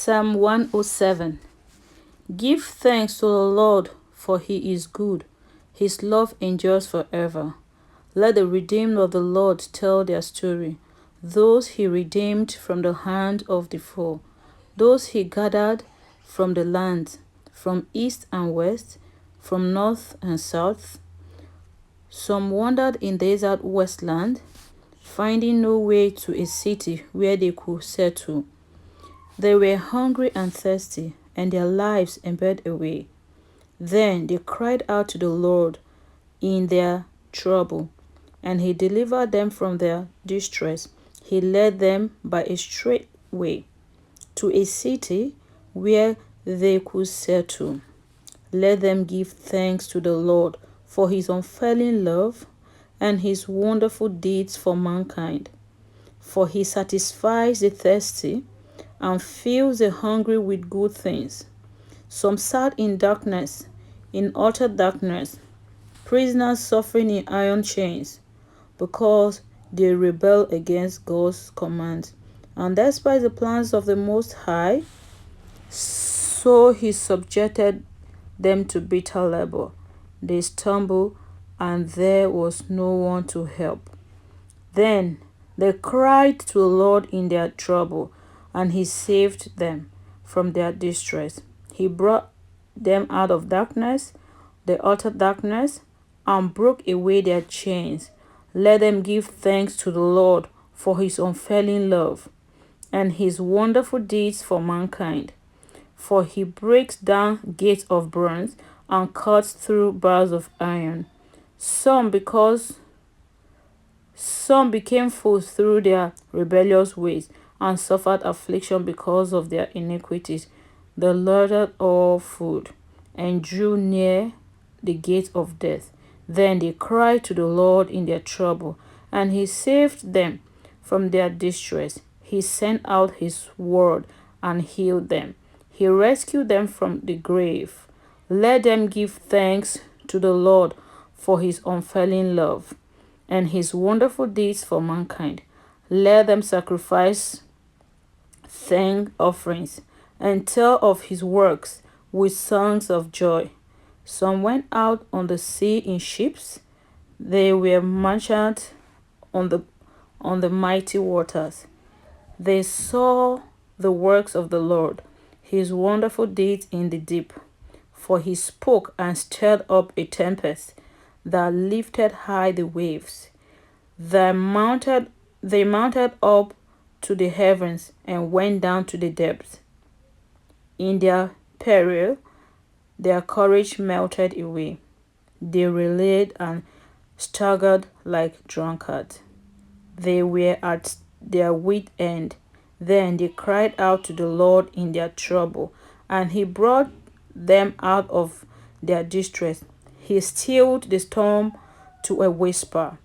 Psalm 107. Give thanks to the Lord, for he is good. His love endures forever. Let the redeemed of the Lord tell their story, those he redeemed from the hand of the foe, those he gathered from the lands, from east and west, from north and south. Some wandered in desert wasteland, finding no way to a city where they could settle. They were hungry and thirsty, and their lives ebbed away. Then they cried out to the Lord in their trouble, and he delivered them from their distress. He led them by a straight way to a city where they could settle. Let them give thanks to the Lord for his unfailing love and his wonderful deeds for mankind. For he satisfies the thirsty and fills the hungry with good things. Some sat in darkness, in utter darkness, prisoners suffering in iron chains, because they rebel against God's commands. And despite the plans of the Most High, so he subjected them to bitter labor. They stumbled, and there was no one to help. Then they cried to the Lord in their trouble, and he saved them from their distress. He brought them out of darkness, the utter darkness, and broke away their chains. Let them give thanks to the Lord for his unfailing love and his wonderful deeds for mankind. For he breaks down gates of bronze and cuts through bars of iron. Some became fools through their rebellious ways, and suffered affliction because of their iniquities. They loathed all food, and drew near the gate of death. Then they cried to the Lord in their trouble, and he saved them from their distress. He sent out his word and healed them. He rescued them from the grave. Let them give thanks to the Lord for his unfailing love and his wonderful deeds for mankind. Let them sacrifice thank offerings and tell of his works with songs of joy. Some went out on the sea in ships. They were merchants on the mighty waters. They saw the works of the Lord, his wonderful deeds in the deep. For he spoke and stirred up a tempest that lifted high the waves. They mounted up to the heavens and went down to the depths. In their peril, their courage melted away. They reeled and staggered like drunkards. They were at their wit end. Then they cried out to the Lord in their trouble, and he brought them out of their distress. He stilled the storm to a whisper.